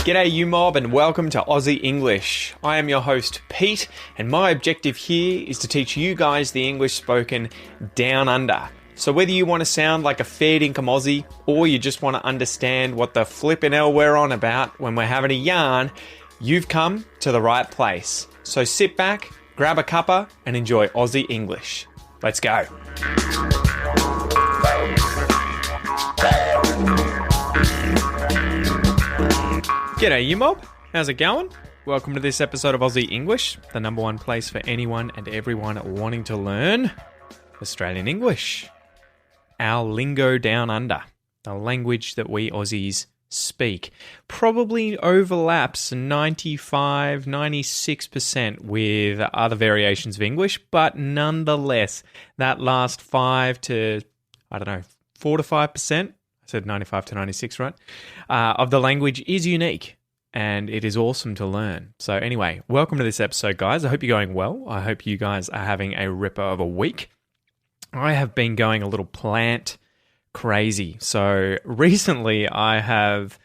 G'day you mob and welcome to Aussie English. I am your host Pete and my objective here is to teach you guys the English spoken down under. So whether you want to sound like a fair dinkum Aussie or you just want to understand what the flippin' hell we're on about when we're having a yarn, you've come to the right place. So sit back, grab a cuppa and enjoy Aussie English. Let's go. G'day you mob, how's it going? Welcome to this episode of Aussie English, the number one place for anyone and everyone wanting to learn Australian English. Our lingo down under, the language that we Aussies speak, probably overlaps 95-96% with other variations of English, but nonetheless, that last 4 to 5%, I said 95 to 96, right? Of the language is unique and it is awesome to learn. So anyway, welcome to this episode, guys. I hope you're going well. I hope you guys are having a ripper of a week. I have been going a little plant crazy. So recently I have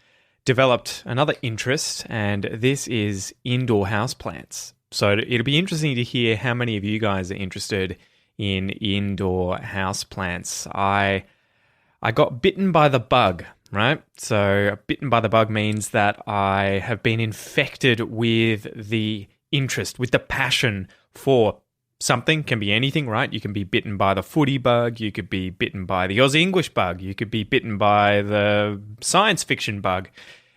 developed another interest and this is indoor houseplants. So it'll be interesting to hear how many of you guys are interested in indoor houseplants. I got bitten by the bug, right? So bitten by the bug means that I have been infected with the interest, with the passion for something. Can be anything, right? You can be bitten by the footy bug, you could be bitten by the Aussie English bug, you could be bitten by the science fiction bug.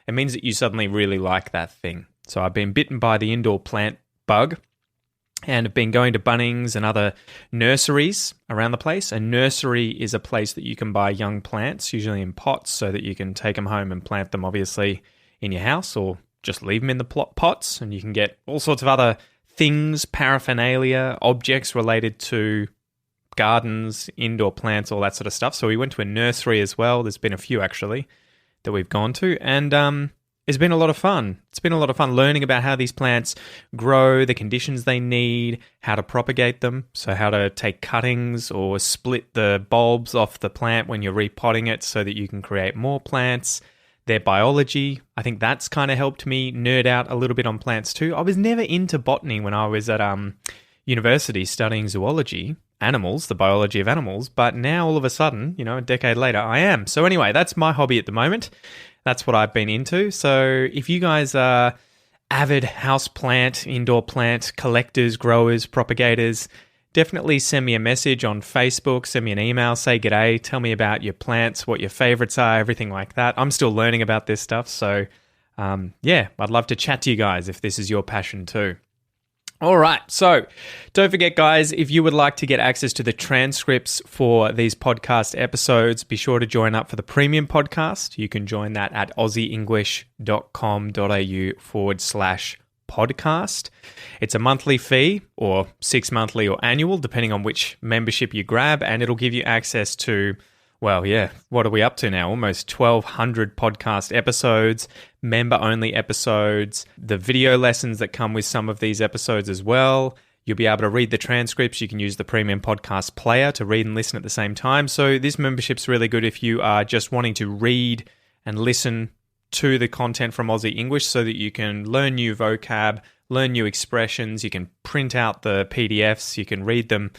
It means that you suddenly really like that thing. So I've been bitten by the indoor plant bug and have been going to Bunnings and other nurseries around the place. A nursery is a place that you can buy young plants, usually in pots, so that you can take them home and plant them obviously in your house or just leave them in the pots, and you can get all sorts of other things, paraphernalia, objects related to gardens, indoor plants, all that sort of stuff. So we went to a nursery as well. There's been a few actually that we've gone to, and it's been a lot of fun. It's been a lot of fun learning about how these plants grow, the conditions they need, how to propagate them, so how to take cuttings or split the bulbs off the plant when you're repotting it so that you can create more plants. Their biology, I think that's kind of helped me nerd out a little bit on plants too. I was never into botany when I was at university studying zoology, animals, the biology of animals, but now all of a sudden, a decade later, I am. So anyway, that's my hobby at the moment. That's what I've been into. So if you guys are avid houseplant, indoor plant collectors, growers, propagators, definitely send me a message on Facebook, send me an email, say g'day, tell me about your plants, what your favorites are, everything like that. I'm still learning about this stuff, so I'd love to chat to you guys if this is your passion too. All right, so don't forget, guys, if you would like to get access to the transcripts for these podcast episodes, be sure to join up for the premium podcast. You can join that at aussieenglish.com.au/podcast. It's a monthly fee or 6 monthly or annual, depending on which membership you grab, and it'll give you access to, what are we up to now? Almost 1,200 podcast episodes, member-only episodes, the video lessons that come with some of these episodes as well. You'll be able to read the transcripts. You can use the premium podcast player to read and listen at the same time. So this membership's really good if you are just wanting to read and listen to the content from Aussie English so that you can learn new vocab, learn new expressions. You can print out the PDFs. You can read them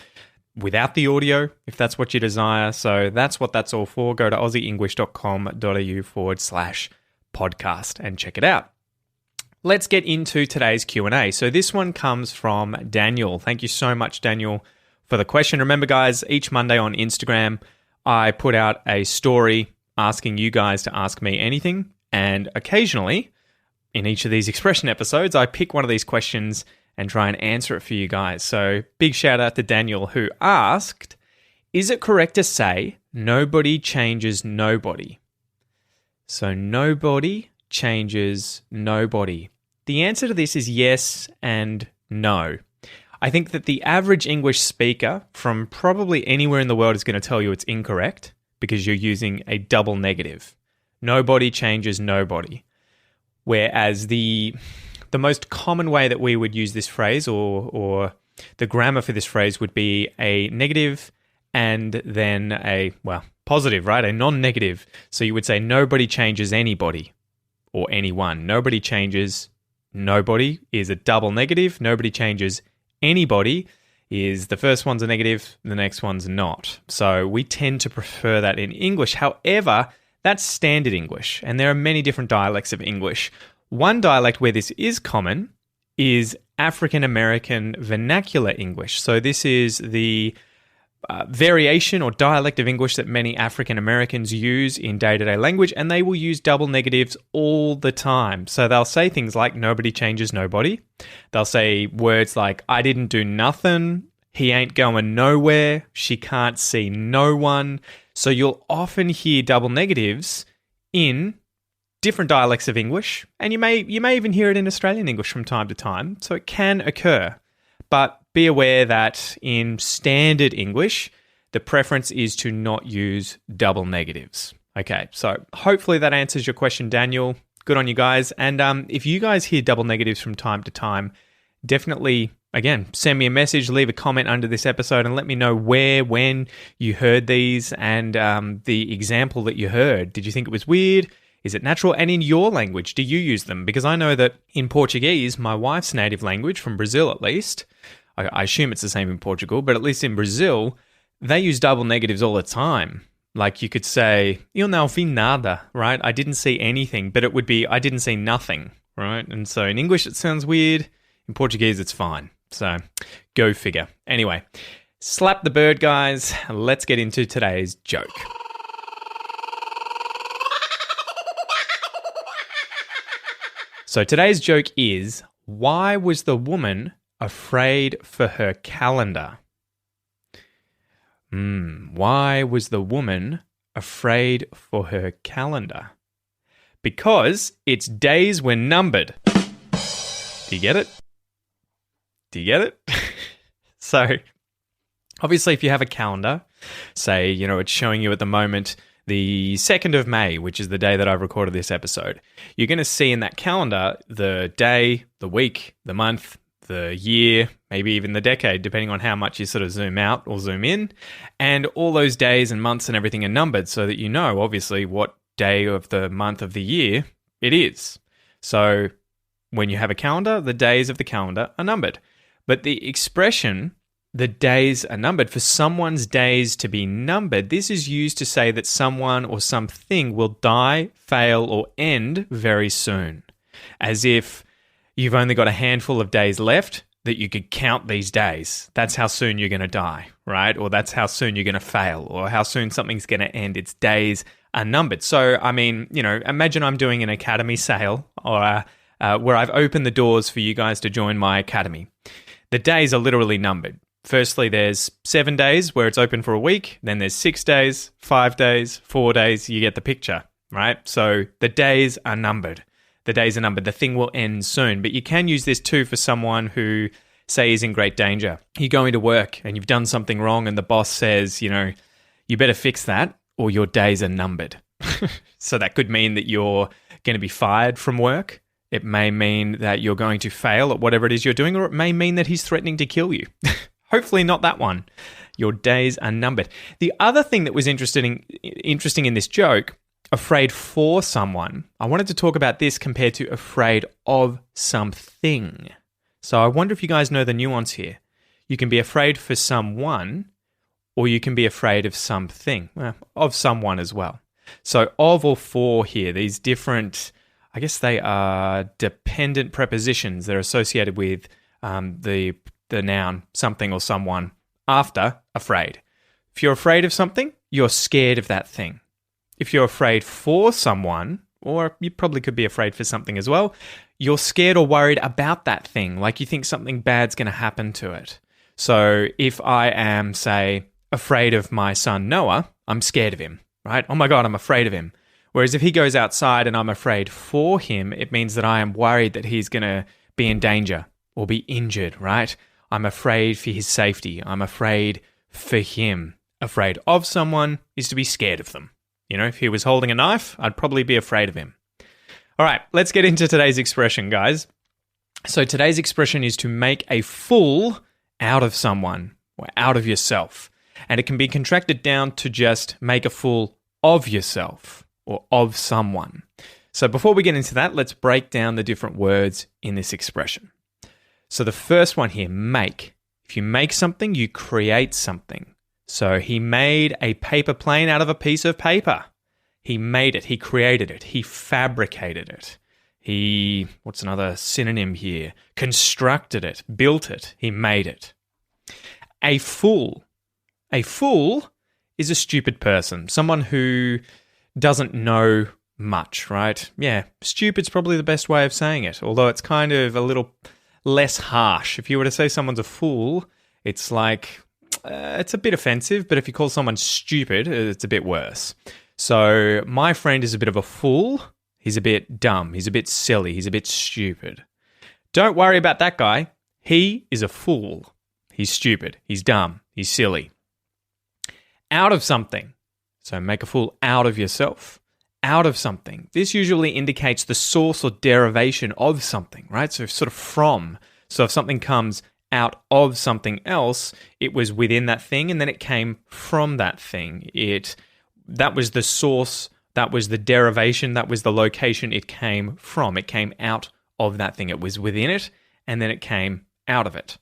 without the audio, if that's what you desire. So that's what that's all for. Go to aussieenglish.com.au/podcast and check it out. Let's get into today's Q&A. So this one comes from Daniel. Thank you so much, Daniel, for the question. Remember, guys, each Monday on Instagram, I put out a story asking you guys to ask me anything. And occasionally, in each of these expression episodes, I pick one of these questions and try and answer it for you guys. So big shout out to Daniel, who asked, is it correct to say nobody changes nobody? So nobody changes nobody. The answer to this is yes and no. I think that the average English speaker from probably anywhere in the world is going to tell you it's incorrect because you're using a double negative. Nobody changes nobody. Whereas the most common way that we would use this phrase or the grammar for this phrase would be a negative and then positive, right? A non-negative. So you would say nobody changes anybody or anyone. Nobody changes nobody is a double negative. Nobody changes anybody is the first one's a negative, the next one's not. So we tend to prefer that in English. However, that's standard English, and there are many different dialects of English. One dialect where this is common is African American vernacular English. So this is the variation or dialect of English that many African Americans use in day-to-day language, and they will use double negatives all the time. So they'll say things like nobody changes nobody. They'll say words like I didn't do nothing, he ain't going nowhere, she can't see no one. So you'll often hear double negatives in different dialects of English, and you may even hear it in Australian English from time to time. So it can occur. But be aware that in standard English, the preference is to not use double negatives. Okay, so hopefully that answers your question, Daniel. Good on you guys. And if you guys hear double negatives from time to time, definitely, again, send me a message, leave a comment under this episode, and let me know where, when you heard these and the example that you heard. Did you think it was weird? Is it natural? And in your language, do you use them? Because I know that in Portuguese, my wife's native language, from Brazil at least, I assume it's the same in Portugal, but at least in Brazil, they use double negatives all the time. Like you could say, eu não vi nada, right? I didn't see anything, but it would be, I didn't see nothing, right? And so in English, it sounds weird. In Portuguese, it's fine. So go figure. Anyway, slap the bird, guys. Let's get into today's joke. So today's joke is, why was the woman afraid for her calendar? Why was the woman afraid for her calendar? Because its days were numbered. Do you get it? Do you get it? So, obviously, if you have a calendar, say, it's showing you at the moment the 2nd of May, which is the day that I've recorded this episode, you're going to see in that calendar the day, the week, the month, the year, maybe even the decade, depending on how much you sort of zoom out or zoom in. And all those days and months and everything are numbered so that you know, obviously, what day of the month of the year it is. So when you have a calendar, the days of the calendar are numbered. But the expression, the days are numbered, for someone's days to be numbered, this is used to say that someone or something will die, fail, or end very soon. As if you've only got a handful of days left that you could count these days. That's how soon you're going to die, right? Or that's how soon you're going to fail, or how soon something's going to end. Its days are numbered. So, I mean, imagine I'm doing an academy sale or where I've opened the doors for you guys to join my academy. The days are literally numbered. Firstly, there's 7 days where it's open for a week. Then there's 6 days, 5 days, 4 days. You get the picture, right? So the days are numbered. The days are numbered. The thing will end soon. But you can use this too for someone who, say, is in great danger. You go into work and you've done something wrong and the boss says, you better fix that or your days are numbered. So that could mean that you're going to be fired from work. It may mean that you're going to fail at whatever it is you're doing, or it may mean that he's threatening to kill you. Hopefully not that one. Your days are numbered. The other thing that was interesting in this joke, afraid for someone, I wanted to talk about this compared to afraid of something. So I wonder if you guys know the nuance here. You can be afraid for someone, or you can be afraid of something, of someone as well. So of or for here, these different, I guess they are dependent prepositions. They're associated with the noun something or someone after afraid. If you're afraid of something, you're scared of that thing. If you're afraid for someone, or you probably could be afraid for something as well, you're scared or worried about that thing, like you think something bad's going to happen to it. So if I am, say, afraid of my son Noah, I'm scared of him, right? Oh my God, I'm afraid of him. Whereas if he goes outside and I'm afraid for him, it means that I am worried that he's going to be in danger or be injured, right? I'm afraid for his safety. I'm afraid for him. Afraid of someone is to be scared of them. If he was holding a knife, I'd probably be afraid of him. All right, let's get into today's expression, guys. So today's expression is to make a fool out of someone or out of yourself. And it can be contracted down to just make a fool of yourself or of someone. So before we get into that, let's break down the different words in this expression. So the first one here, make. If you make something, you create something. So he made a paper plane out of a piece of paper. He made it. He created it. He fabricated it. What's another synonym here? Constructed it, built it. He made it. A fool. A fool is a stupid person, someone who doesn't know much, right? Yeah, stupid's probably the best way of saying it, although it's kind of a little less harsh. If you were to say someone's a fool, it's like, it's a bit offensive, but if you call someone stupid, it's a bit worse. So my friend is a bit of a fool. He's a bit dumb. He's a bit silly. He's a bit stupid. Don't worry about that guy. He is a fool. He's stupid. He's dumb. He's silly. Out of something. So make a fool out of yourself. Out of something. This usually indicates the source or derivation of something, right? So sort of from. So if something comes out of something else, it was within that thing and then it came from that thing. That was the source, that was the derivation, that was the location it came from. It came out of that thing. It was within it and then it came out of it.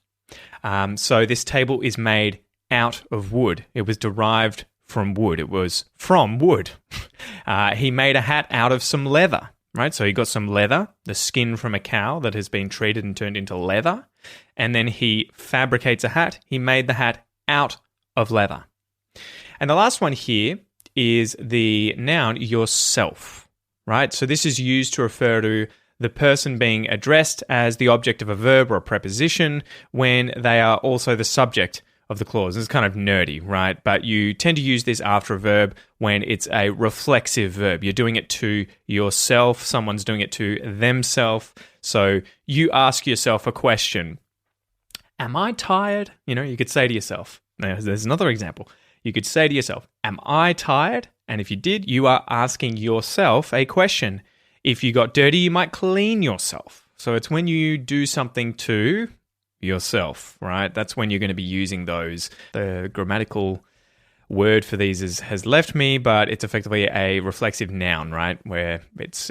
So this table is made out of wood. It was derived from wood. It was from wood. He made a hat out of some leather, right? So he got some leather, the skin from a cow that has been treated and turned into leather, and then he fabricates a hat. He made the hat out of leather. And the last one here is the noun yourself, right? So this is used to refer to the person being addressed as the object of a verb or a preposition when they are also the subject of the clause. It's kind of nerdy, right? But you tend to use this after a verb when it's a reflexive verb. You're doing it to yourself. Someone's doing it to themselves. So you ask yourself a question. Am I tired? You could say to yourself. Now, there's another example. You could say to yourself, am I tired? And if you did, you are asking yourself a question. If you got dirty, you might clean yourself. So it's when you do something to yourself, right? That's when you're going to be using those. The grammatical word for these has left me, but it's effectively a reflexive noun, right? Where it's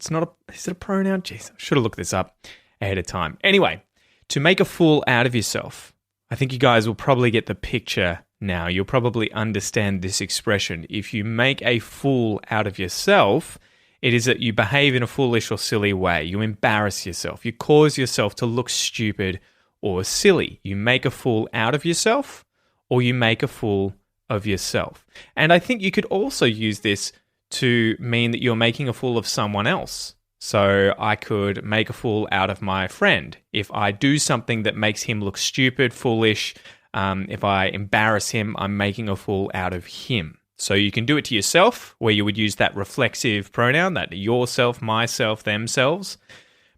not is it a pronoun? Jeez, I should have looked this up ahead of time. Anyway, to make a fool out of yourself, I think you guys will probably get the picture now. You'll probably understand this expression. If you make a fool out of yourself, it is that you behave in a foolish or silly way. You embarrass yourself. You cause yourself to look stupid or silly. You make a fool out of yourself, or you make a fool of yourself. And I think you could also use this to mean that you're making a fool of someone else. So I could make a fool out of my friend. If I do something that makes him look stupid, foolish, if I embarrass him, I'm making a fool out of him. So you can do it to yourself, where you would use that reflexive pronoun, that yourself, myself, themselves.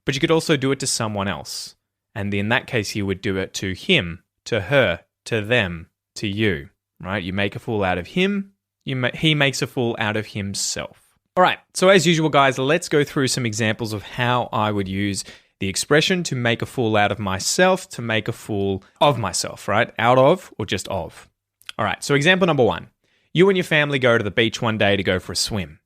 But you could also do it to someone else. And in that case, you would do it to him, to her, to them, to you, right? You make a fool out of him. He makes a fool out of himself. All right. So as usual, guys, let's go through some examples of how I would use the expression to make a fool out of myself, to make a fool of myself, right? Out of or just of. All right. So example number one. You and your family go to the beach one day to go for a swim.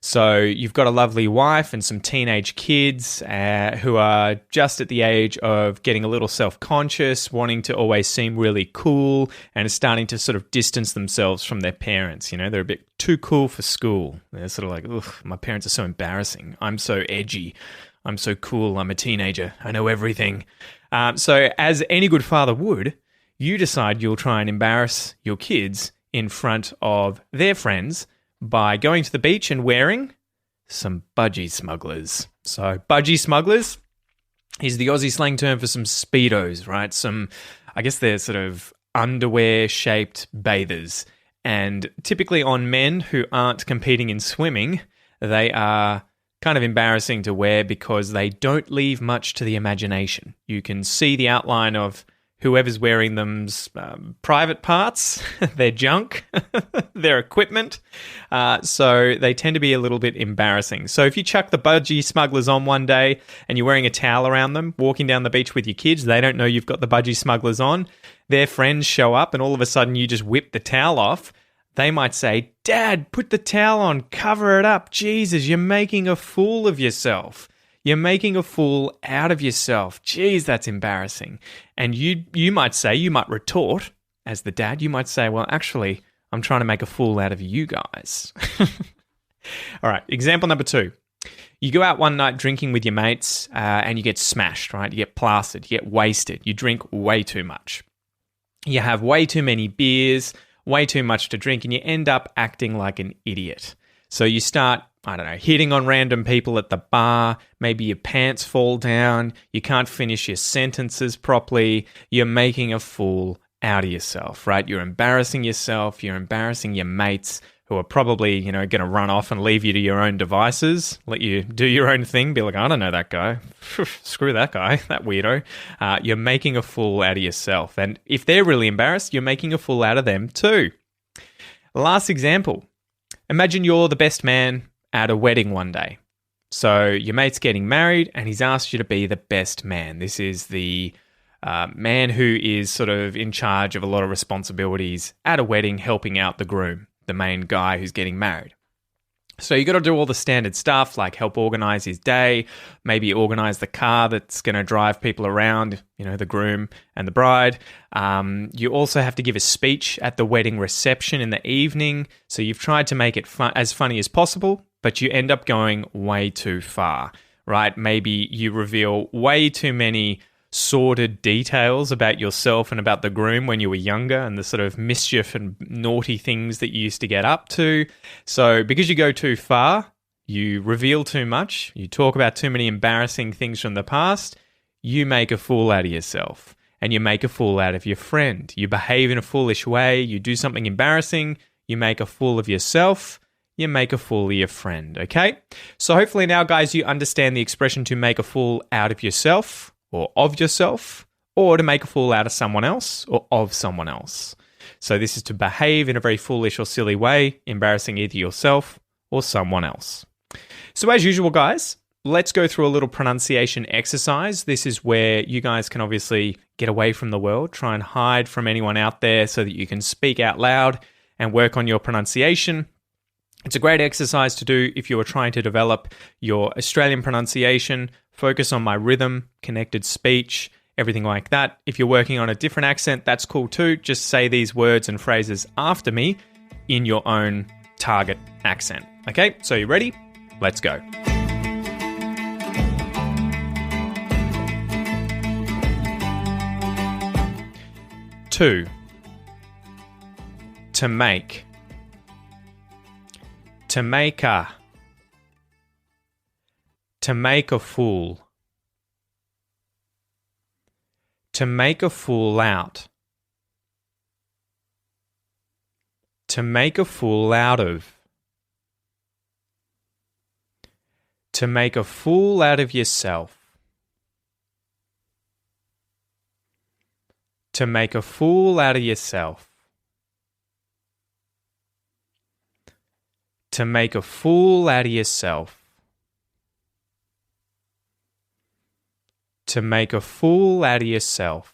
So you've got a lovely wife and some teenage kids who are just at the age of getting a little self-conscious, wanting to always seem really cool, and are starting to sort of distance themselves from their parents. They're a bit too cool for school. They're sort of like, ugh, my parents are so embarrassing. I'm so edgy. I'm so cool. I'm a teenager. I know everything. So as any good father would, you decide you'll try and embarrass your kids in front of their friends by going to the beach and wearing some budgie smugglers. So budgie smugglers is the Aussie slang term for some Speedos, right? I guess they're sort of underwear-shaped bathers. And typically on men who aren't competing in swimming, they are kind of embarrassing to wear because they don't leave much to the imagination. You can see the outline of whoever's wearing them's private parts, their junk, their equipment. So they tend to be a little bit embarrassing. So if you chuck the budgie smugglers on one day and you're wearing a towel around them, walking down the beach with your kids, they don't know you've got the budgie smugglers on. their friends show up and all of a sudden you just whip the towel off, they might say, Dad, put the towel on, cover it up. Jesus, you're making a fool of yourself. You're making a fool out of yourself. Jeez, that's embarrassing. And you might say, you might retort, as the dad, you might say, well, actually, I'm trying to make a fool out of you guys. All right, example number 2. You go out one night drinking with your mates and you get smashed, right? You get plastered, you get wasted. You drink way too much. You have way too many beers, way too much to drink, and you end up acting like an idiot. So you start, I don't know, hitting on random people at the bar. Maybe your pants fall down. You can't finish your sentences properly. You're making a fool out of yourself, right? You're embarrassing yourself. You're embarrassing your mates who are probably, going to run off and leave you to your own devices, let you do your own thing, be like, I don't know that guy. Screw that guy, that weirdo. You're making a fool out of yourself. And if they're really embarrassed, you're making a fool out of them too. Last example. Imagine you're the best man at a wedding one day. So your mate's getting married and he's asked you to be the best man. This is the man who is sort of in charge of a lot of responsibilities at a wedding, helping out the groom, the main guy who's getting married. So you got to do all the standard stuff like help organize his day, maybe organize the car that's going to drive people around, the groom and the bride. You also have to give a speech at the wedding reception in the evening. So you've tried to make it as funny as possible, but you end up going way too far, right? Maybe you reveal way too many sordid details about yourself and about the groom when you were younger and the sort of mischief and naughty things that you used to get up to. So because you go too far, you reveal too much, you talk about too many embarrassing things from the past, you make a fool out of yourself and you make a fool out of your friend. You behave in a foolish way, you do something embarrassing, you make a fool of yourself, you make a fool of your friend, okay? So hopefully now, guys, you understand the expression to make a fool out of yourself, or of yourself, or to make a fool out of someone else, or of someone else. So this is to behave in a very foolish or silly way, embarrassing either yourself or someone else. So as usual, guys, let's go through a little pronunciation exercise. This is where you guys can obviously get away from the world, try and hide from anyone out there so that you can speak out loud and work on your pronunciation. It's a great exercise to do if you are trying to develop your Australian pronunciation, focus on my rhythm, connected speech, everything like that. If you're working on a different accent, that's cool too. Just say these words and phrases after me in your own target accent. Okay, so you ready? Let's go. Two. To make. To make a. To make a fool. To make a fool out. To make a fool out of. To make a fool out of yourself. To make a fool out of yourself. To make a fool out of yourself. To make a fool out of yourself.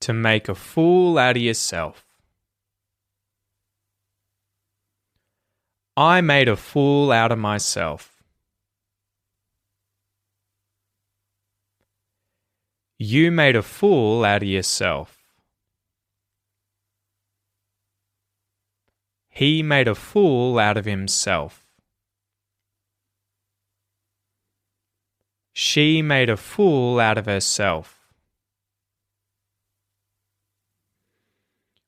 To make a fool out of yourself. I made a fool out of myself. You made a fool out of yourself. He made a fool out of himself. She made a fool out of herself.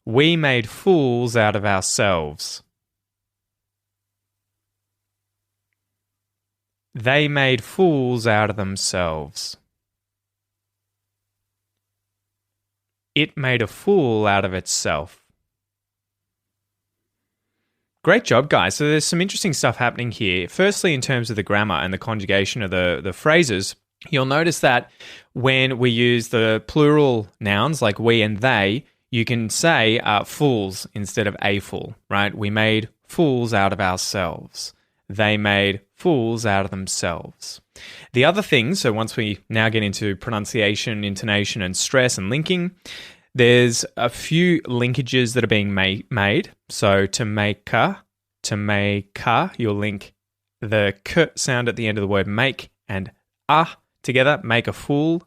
We made fools out of ourselves. They made fools out of themselves. It made a fool out of itself. Great job, guys. So there's some interesting stuff happening here. Firstly, in terms of the grammar and the conjugation of the phrases, you'll notice that when we use the plural nouns like we and they, you can say fools instead of a fool, right? We made fools out of ourselves. They made fools out of themselves. The other thing, so once we now get into pronunciation, intonation, and stress and linking, there's a few linkages that are being made. So to make, you'll link the k sound at the end of the word make and together, make a fool,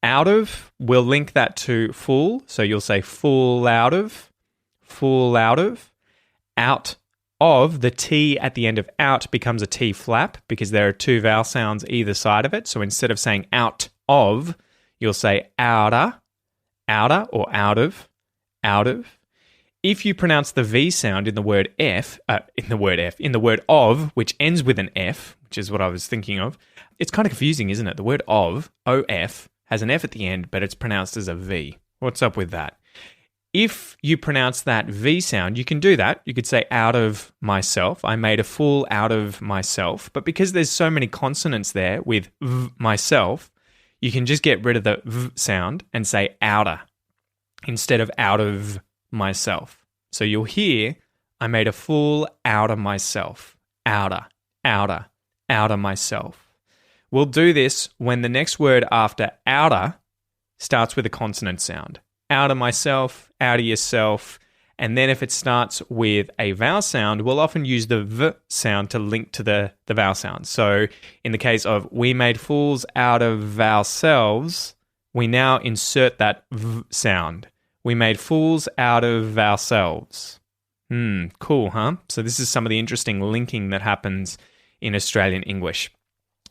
out of, we'll link that to fool. So you'll say fool out of, out of, the T at the end of out becomes a T flap because there are two vowel sounds either side of it. So instead of saying out of, you'll say outer, or out of. If you pronounce the V sound in the word of, which ends with an F, which is what I was thinking of, it's kind of confusing, isn't it? The word of, O-F, has an F at the end, but it's pronounced as a V. What's up with that? If you pronounce that V sound, you can do that. You could say out of myself. I made a fool out of myself. But because there's so many consonants there with v, myself, you can just get rid of the v sound and say outer instead of out of myself. So you'll hear, I made a fool out of myself. Outer myself. We'll do this when the next word after outer starts with a consonant sound. Out of myself, out of yourself. And then if it starts with a vowel sound, we'll often use the V sound to link to the vowel sound. So in the case of we made fools out of ourselves, we now insert that V sound. We made fools out of ourselves. Cool, huh? So this is some of the interesting linking that happens in Australian English.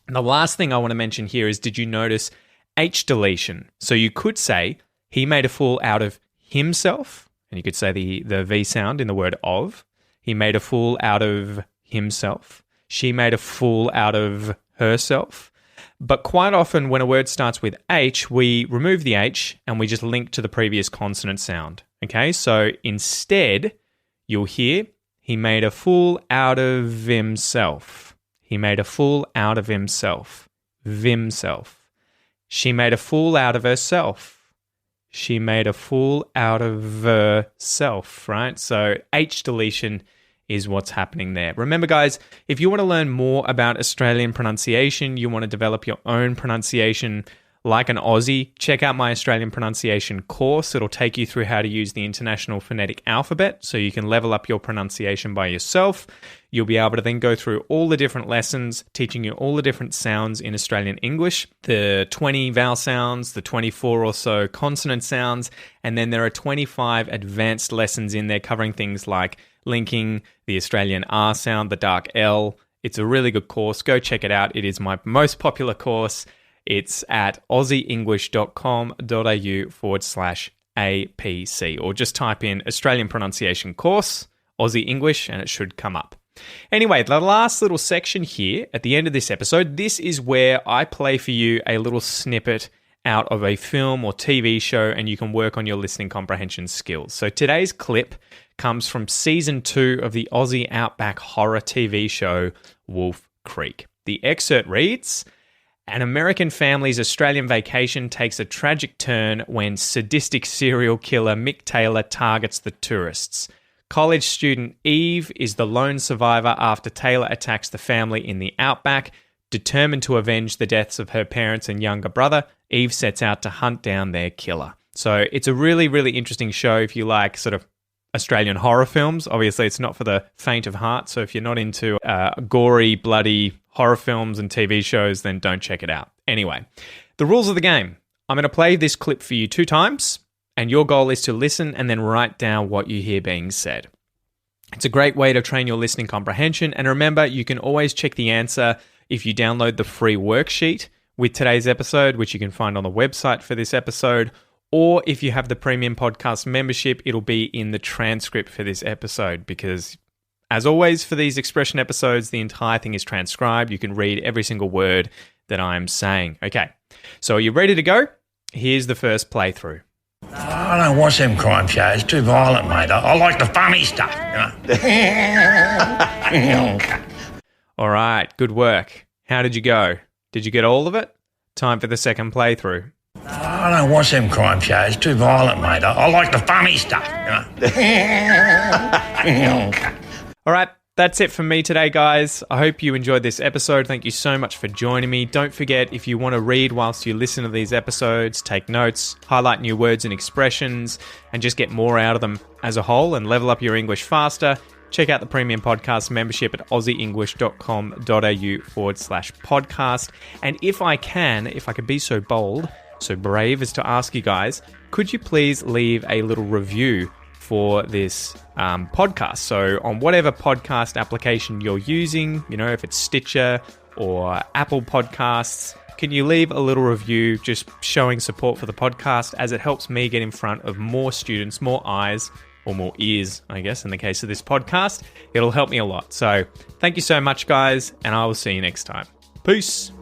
And the last thing I want to mention here is, did you notice H deletion? So you could say, he made a fool out of himself, and you could say the V sound in the word of. He made a fool out of himself. She made a fool out of herself. But quite often when a word starts with H, we remove the H and we just link to the previous consonant sound. Okay, so instead, you'll hear, he made a fool out of himself. He made a fool out of himself. Vimself. She made a fool out of herself. She made a fool out of herself, right? So H deletion is what's happening there. Remember, guys, if you want to learn more about Australian pronunciation, you want to develop your own pronunciation like an Aussie, check out my Australian pronunciation course. It'll take you through how to use the International Phonetic Alphabet so you can level up your pronunciation by yourself. You'll be able to then go through all the different lessons, teaching you all the different sounds in Australian English, the 20 vowel sounds, the 24 or so consonant sounds, and then there are 25 advanced lessons in there covering things like linking, the Australian R sound, the dark L. It's a really good course. Go check it out. It is my most popular course. It's at aussieenglish.com.au/APC, or just type in Australian Pronunciation Course, Aussie English, and it should come up. Anyway, the last little section here at the end of this episode, this is where I play for you a little snippet out of a film or TV show, and you can work on your listening comprehension skills. So today's clip comes from season 2 of the Aussie Outback horror TV show Wolf Creek. The excerpt reads, an American family's Australian vacation takes a tragic turn when sadistic serial killer Mick Taylor targets the tourists. College student Eve is the lone survivor after Taylor attacks the family in the Outback. Determined to avenge the deaths of her parents and younger brother, Eve sets out to hunt down their killer. So it's a really, really interesting show if you like sort of Australian horror films. Obviously, it's not for the faint of heart. So if you're not into gory, bloody horror films and TV shows, then don't check it out. Anyway, the rules of the game. I'm going to play this clip for you 2 times, and your goal is to listen and then write down what you hear being said. It's a great way to train your listening comprehension. And remember, you can always check the answer if you download the free worksheet with today's episode, which you can find on the website for this episode. Or if you have the premium podcast membership, it'll be in the transcript for this episode because, as always, for these expression episodes, the entire thing is transcribed. You can read every single word that I'm saying. Okay, so are you ready to go? Here's the first playthrough. I don't watch them crime shows. Too violent, mate. I like the funny stuff, you know. All right, good work. How did you go? Did you get all of it? Time for the second playthrough. I don't watch them crime shows. Too violent, mate. I like the funny stuff, you know. All right, That's it from me today, guys. I hope you enjoyed this episode. Thank you so much for joining me. Don't forget, if you want to read whilst you listen to these episodes, take notes, highlight new words and expressions, and just get more out of them as a whole and level up your English faster, check out the Premium Podcast membership at aussieenglish.com.au/podcast. And if I could be so bold, so brave as to ask you guys, could you please leave a little review for this podcast? So on whatever podcast application you're using, if it's Stitcher or Apple Podcasts, can you leave a little review just showing support for the podcast, as it helps me get in front of more students, more eyes, or more ears, I guess, in the case of this podcast. It'll help me a lot. So thank you so much, guys, and I will see you next time. Peace.